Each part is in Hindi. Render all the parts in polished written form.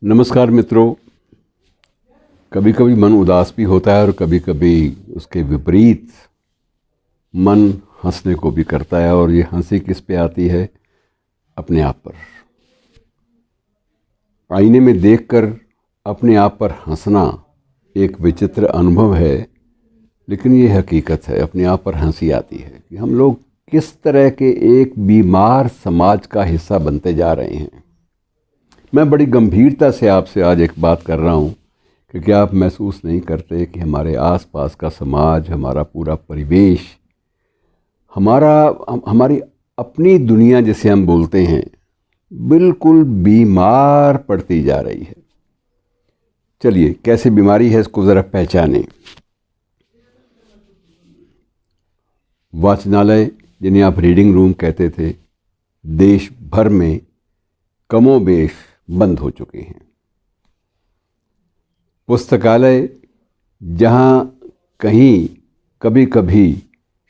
नमस्कार मित्रों। कभी कभी मन उदास भी होता है और कभी कभी उसके विपरीत मन हंसने को भी करता है। और ये हंसी किस पे आती है? अपने आप पर। आईने में देखकर अपने आप पर हंसना एक विचित्र अनुभव है, लेकिन ये हकीकत है। अपने आप पर हंसी आती है कि हम लोग किस तरह के एक बीमार समाज का हिस्सा बनते जा रहे हैं। मैं बड़ी गंभीरता से आपसे आज एक बात कर रहा हूँ, क्योंकि आप महसूस नहीं करते कि हमारे आसपास का समाज, हमारा पूरा परिवेश, हमारी अपनी दुनिया जिसे हम बोलते हैं, बिल्कुल बीमार पड़ती जा रही है। चलिए, कैसे बीमारी है इसको ज़रा पहचानें। वाचनालय, जिन्हें आप रीडिंग रूम कहते थे, देश भर में कमोबेश बंद हो चुके हैं। पुस्तकालय, जहाँ कहीं कभी कभी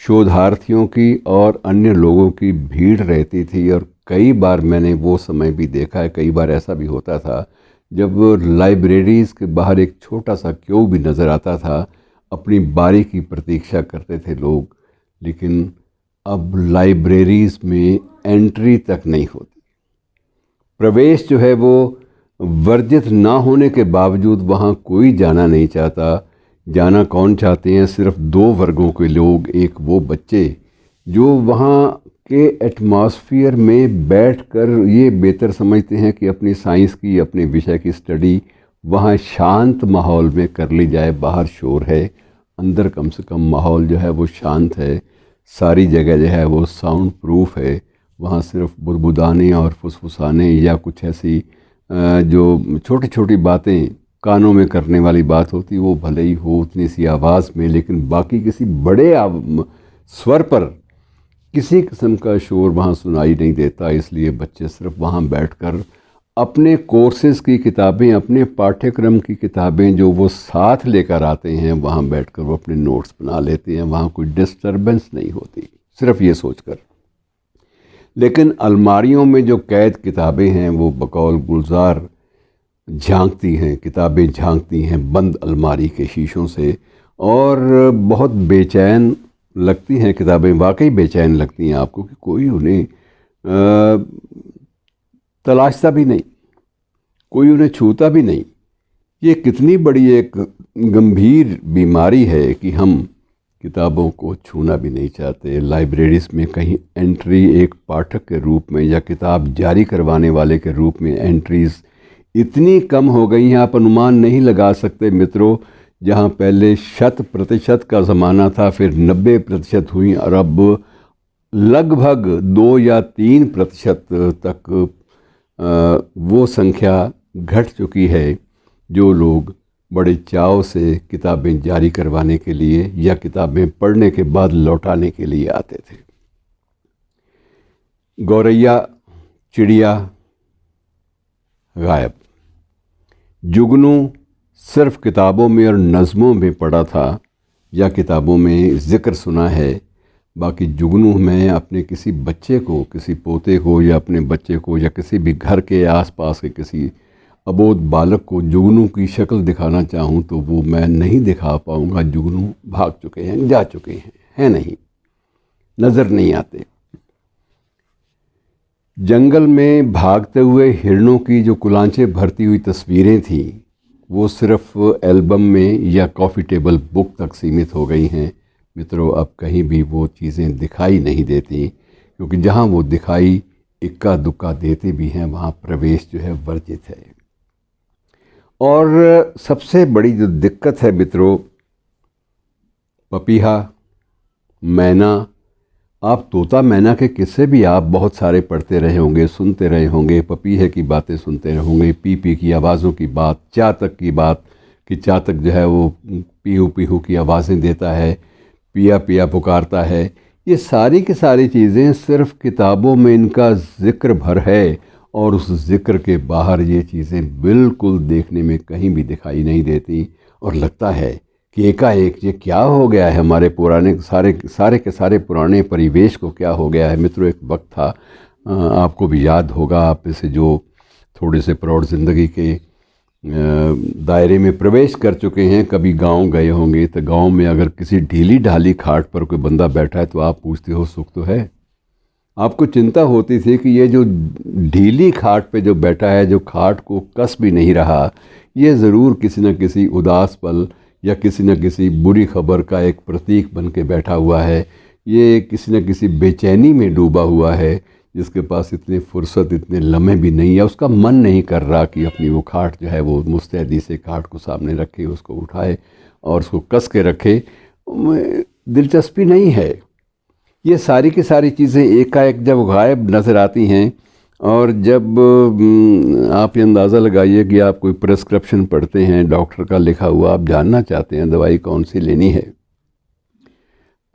शोधार्थियों की और अन्य लोगों की भीड़ रहती थी, और कई बार मैंने वो समय भी देखा है, कई बार ऐसा भी होता था जब लाइब्रेरीज़ के बाहर एक छोटा सा क्यू भी नज़र आता था। अपनी बारी की प्रतीक्षा करते थे लोग, लेकिन अब लाइब्रेरीज़ में एंट्री तक नहीं होती। प्रवेश जो है वो वर्जित ना होने के बावजूद वहाँ कोई जाना नहीं चाहता। जाना कौन चाहते हैं? सिर्फ दो वर्गों के लोग। एक वो बच्चे जो वहाँ के एटमॉस्फेयर में बैठकर ये बेहतर समझते हैं कि अपनी साइंस की, अपने विषय की स्टडी वहाँ शांत माहौल में कर ली जाए। बाहर शोर है, अंदर कम से कम माहौल जो है वो शांत है। सारी जगह जो है वो साउंड प्रूफ है। वहाँ सिर्फ बुदबुदाने और फुसफुसाने या कुछ ऐसी जो छोटी छोटी बातें कानों में करने वाली बात होती, वो भले ही हो उतनी सी आवाज़ में, लेकिन बाकी किसी बड़े स्वर पर किसी किस्म का शोर वहाँ सुनाई नहीं देता। इसलिए बच्चे सिर्फ वहाँ बैठकर अपने कोर्सेज़ की किताबें, अपने पाठ्यक्रम की किताबें जो वो साथ लेकर आते हैं, वहाँ बैठकर वो अपने नोट्स बना लेते हैं। वहाँ कोई डिस्टर्बेंस नहीं होती, सिर्फ ये सोचकर। लेकिन अलमारियों में जो कैद किताबें हैं वो बकौल गुलजार झांकती हैं, किताबें झांकती हैं बंद अलमारी के शीशों से, और बहुत बेचैन लगती हैं किताबें। वाकई बेचैन लगती हैं आपको कि कोई उन्हें तलाशता भी नहीं, कोई उन्हें छूता भी नहीं। ये कितनी बड़ी एक गंभीर बीमारी है कि हम किताबों को छूना भी नहीं चाहते। लाइब्रेरीज़ में कहीं एंट्री एक पाठक के रूप में या किताब जारी करवाने वाले के रूप में एंट्रीज़ इतनी कम हो गई हैं, आप अनुमान नहीं लगा सकते मित्रों। जहाँ पहले 100% का ज़माना था, फिर 90% हुई, और अब लगभग 2 या 3% तक वो संख्या घट चुकी है जो लोग बड़े चाव से किताबें जारी करवाने के लिए या किताबें पढ़ने के बाद लौटाने के लिए आते थे। गौरैया, चिड़िया गायब। जुगनू सिर्फ किताबों में और नज़मों में पढ़ा था या किताबों में ज़िक्र सुना है। बाकी जुगनू मैं अपने किसी बच्चे को, किसी पोते को या अपने बच्चे को या किसी भी घर के आसपास के किसी अबोध बालक को जुगनू की शक्ल दिखाना चाहूँ तो वो मैं नहीं दिखा पाऊँगा। जुगनू भाग चुके हैं, जा चुके हैं नहीं, नज़र नहीं आते। जंगल में भागते हुए हिरणों की जो कुलांचे भरती हुई तस्वीरें थीं, वो सिर्फ एल्बम में या कॉफ़ी टेबल बुक तक सीमित हो गई हैं मित्रों। अब कहीं भी वो चीज़ें दिखाई नहीं देती, क्योंकि जहाँ वो दिखाई इक्का दुक्का देते भी हैं, वहाँ प्रवेश जो है वर्जित है। और सबसे बड़ी जो दिक्कत है मित्रों, पपीहा, मैना। आप तोता मैना के किस्से भी आप बहुत सारे पढ़ते रहे होंगे, सुनते रहे होंगे। पपीहे की बातें सुनते रहे होंगे, पी पी की आवाज़ों की बात, चातक की बात कि चातक जो है वो पीहू पीहू की आवाज़ें देता है, पिया पिया पुकारता है। ये सारी की सारी चीज़ें सिर्फ किताबों में इनका ज़िक्र भर है, और उस ज़िक्र के बाहर ये चीज़ें बिल्कुल देखने में कहीं भी दिखाई नहीं देती। और लगता है कि एकाएक ये क्या हो गया है, हमारे पुराने सारे के सारे पुराने परिवेश को क्या हो गया है। मित्रों, एक वक्त था, आपको भी याद होगा, आप इसे जो थोड़े से प्रौढ़ ज़िंदगी के दायरे में प्रवेश कर चुके हैं। कभी गांव गए होंगे तो गांव में अगर किसी ढीली ढाली खाट पर कोई बंदा बैठा है तो आप पूछते हो सुख तो है। आपको चिंता होती थी कि ये जो ढीली खाट पे जो बैठा है, जो खाट को कस भी नहीं रहा, ये ज़रूर किसी न किसी उदास पल या किसी न किसी बुरी खबर का एक प्रतीक बन के बैठा हुआ है। ये किसी न किसी बेचैनी में डूबा हुआ है, जिसके पास इतनी फुर्सत, इतने लम्हे भी नहीं है। उसका मन नहीं कर रहा कि अपनी वो खाट जो है वो मुस्तैदी से खाट को सामने रखे, उसको उठाए और उसको कस के रखे। दिलचस्पी नहीं है। ये सारी की सारी चीज़ें एकाएक जब गायब नज़र आती हैं, और जब आप ये अंदाज़ा लगाइए कि आप कोई प्रिस्क्रिप्शन पढ़ते हैं डॉक्टर का लिखा हुआ, आप जानना चाहते हैं दवाई कौन सी लेनी है,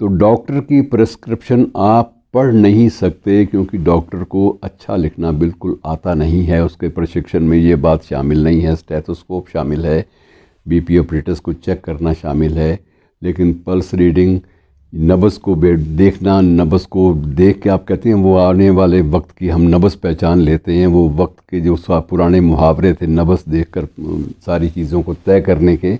तो डॉक्टर की प्रिस्क्रिप्शन आप पढ़ नहीं सकते, क्योंकि डॉक्टर को अच्छा लिखना बिल्कुल आता नहीं है। उसके प्रशिक्षण में ये बात शामिल नहीं है। स्टेथोस्कोप शामिल है, बीपी ऑपरेटर्स को चेक करना शामिल है, लेकिन पल्स रीडिंग, नब्ज़ को देखना, नब्ज़ को देख के आप कहते हैं वो आने वाले वक्त की हम नब्ज़ पहचान लेते हैं। वो वक्त के जो पुराने मुहावरे थे नब्ज़ देखकर सारी चीज़ों को तय करने के,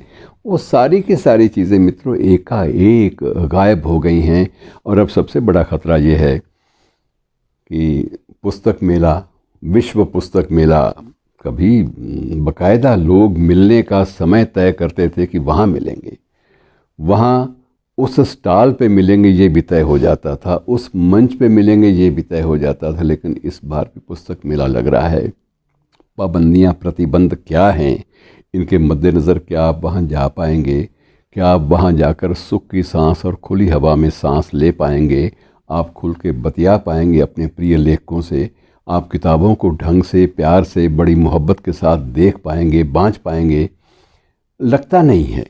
वो सारी की सारी चीज़ें मित्रों एकाएक गायब हो गई हैं। और अब सबसे बड़ा ख़तरा ये है कि पुस्तक मेला, विश्व पुस्तक मेला, कभी बाकायदा लोग मिलने का समय तय करते थे कि वहाँ मिलेंगे, वहाँ उस स्टॉल पे मिलेंगे, ये भी तय हो जाता था, उस मंच पे मिलेंगे, ये भी तय हो जाता था। लेकिन इस बार भी पुस्तक मेला लग रहा है। पाबंदियाँ, प्रतिबंध क्या हैं, इनके मद्देनज़र क्या आप वहाँ जा पाएंगे? क्या आप वहाँ जाकर सुख की सांस और खुली हवा में सांस ले पाएंगे? आप खुल के बतिया पाएंगे अपने प्रिय लेखकों से? आप किताबों को ढंग से, प्यार से, बड़ी मोहब्बत के साथ देख पाएंगे, बाँच पाएंगे? लगता नहीं है।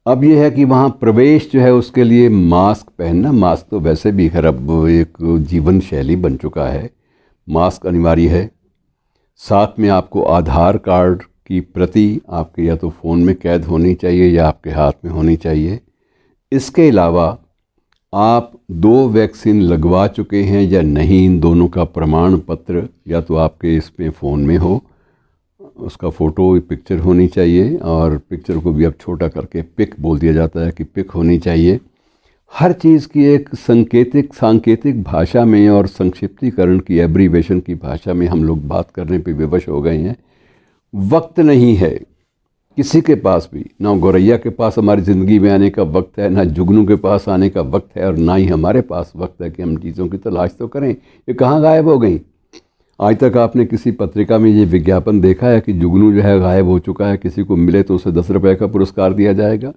अब यह है कि वहाँ प्रवेश जो है उसके लिए मास्क पहनना, मास्क तो वैसे भी खैर अब एक जीवन शैली बन चुका है, मास्क अनिवार्य है। साथ में आपको आधार कार्ड की प्रति आपके या तो फ़ोन में कैद होनी चाहिए या आपके हाथ में होनी चाहिए। इसके अलावा आप 2 वैक्सीन लगवा चुके हैं या नहीं, इन दोनों का प्रमाण पत्र या तो आपके इसमें फ़ोन में हो, उसका फ़ोटो पिक्चर होनी चाहिए, और पिक्चर को भी अब छोटा करके पिक बोल दिया जाता है कि पिक होनी चाहिए। हर चीज़ की एक सांकेतिक भाषा में और संक्षिप्तीकरण की, एब्रीवेशन की भाषा में हम लोग बात करने पे विवश हो गए हैं। वक्त नहीं है किसी के पास भी, ना गौरैया के पास हमारी ज़िंदगी में आने का वक्त है, ना जुगनू के पास आने का वक्त है, और ना ही हमारे पास वक्त है कि हम चीज़ों की तलाश तो करें। ये कहाँ गायब हो गई? आज तक आपने किसी पत्रिका में ये विज्ञापन देखा है कि जुगनू जो है गायब हो चुका है, किसी को मिले तो उसे 10 रुपये का पुरस्कार दिया जाएगा?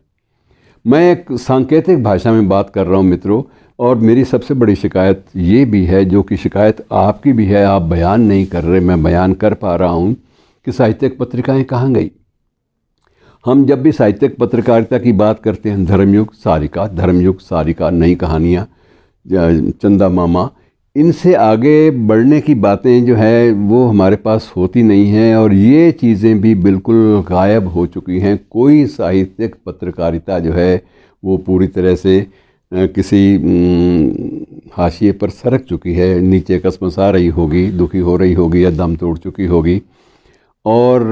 मैं एक सांकेतिक भाषा में बात कर रहा हूँ मित्रों, और मेरी सबसे बड़ी शिकायत ये भी है, जो कि शिकायत आपकी भी है, आप बयान नहीं कर रहे, मैं बयान कर पा रहा हूँ, कि साहित्यिक पत्रिकाएँ कहाँ गई? हम जब भी साहित्यिक पत्रकारिता की बात करते हैं, धर्मयुग, सारिका, नई कहानियाँ, चंदा मामा, इनसे आगे बढ़ने की बातें जो है वो हमारे पास होती नहीं हैं, और ये चीज़ें भी बिल्कुल गायब हो चुकी हैं। कोई साहित्यिक पत्रकारिता जो है वो पूरी तरह से किसी हाशिए पर सरक चुकी है, नीचे कसमसा रही होगी, दुखी हो रही होगी या दम तोड़ चुकी होगी। और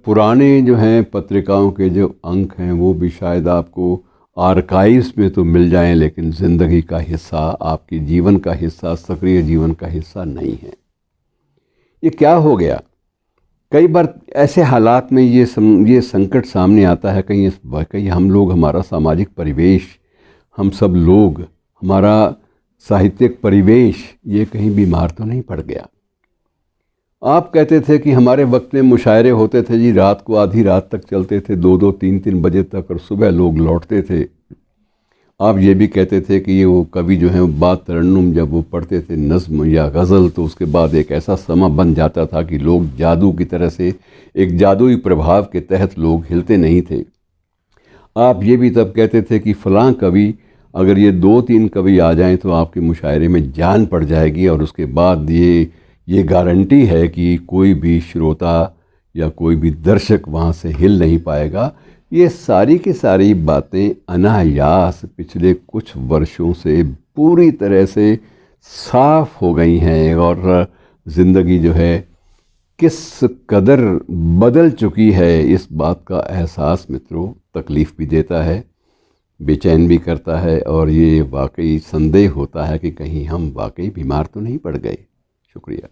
पुराने जो हैं पत्रिकाओं के जो अंक हैं वो भी शायद आपको आर्काइव्स में तो मिल जाएं, लेकिन ज़िंदगी का हिस्सा, आपके जीवन का हिस्सा, सक्रिय जीवन का हिस्सा नहीं है। ये क्या हो गया? कई बार ऐसे हालात में ये संकट सामने आता है, कहीं हम लोग, हमारा सामाजिक परिवेश, हम सब लोग, हमारा साहित्यिक परिवेश, ये कहीं बीमार तो नहीं पड़ गया? आप कहते थे कि हमारे वक्त में मुशायरे होते थे जी, रात को आधी रात तक चलते थे, 2-2, 3-3 बजे तक, और सुबह लोग लौटते थे। आप ये भी कहते थे कि ये वो कवि जो हैं बात तरन्नुम जब वो पढ़ते थे नज़्म या गज़ल, तो उसके बाद एक ऐसा समा बन जाता था कि लोग जादू की तरह से, एक जादुई प्रभाव के तहत लोग हिलते नहीं थे। आप ये भी तब कहते थे कि फ़लाँ कवि, अगर ये 2-3 कवि आ जाएं तो आपके मुशायरे में जान पड़ जाएगी, और उसके बाद ये गारंटी है कि कोई भी श्रोता या कोई भी दर्शक वहाँ से हिल नहीं पाएगा। ये सारी की सारी बातें अनायास पिछले कुछ वर्षों से पूरी तरह से साफ हो गई हैं, और ज़िंदगी जो है किस कदर बदल चुकी है, इस बात का एहसास मित्रों तकलीफ़ भी देता है, बेचैन भी करता है, और ये वाकई संदेह होता है कि कहीं हम वाकई बीमार तो नहीं पड़ गए। शुक्रिया।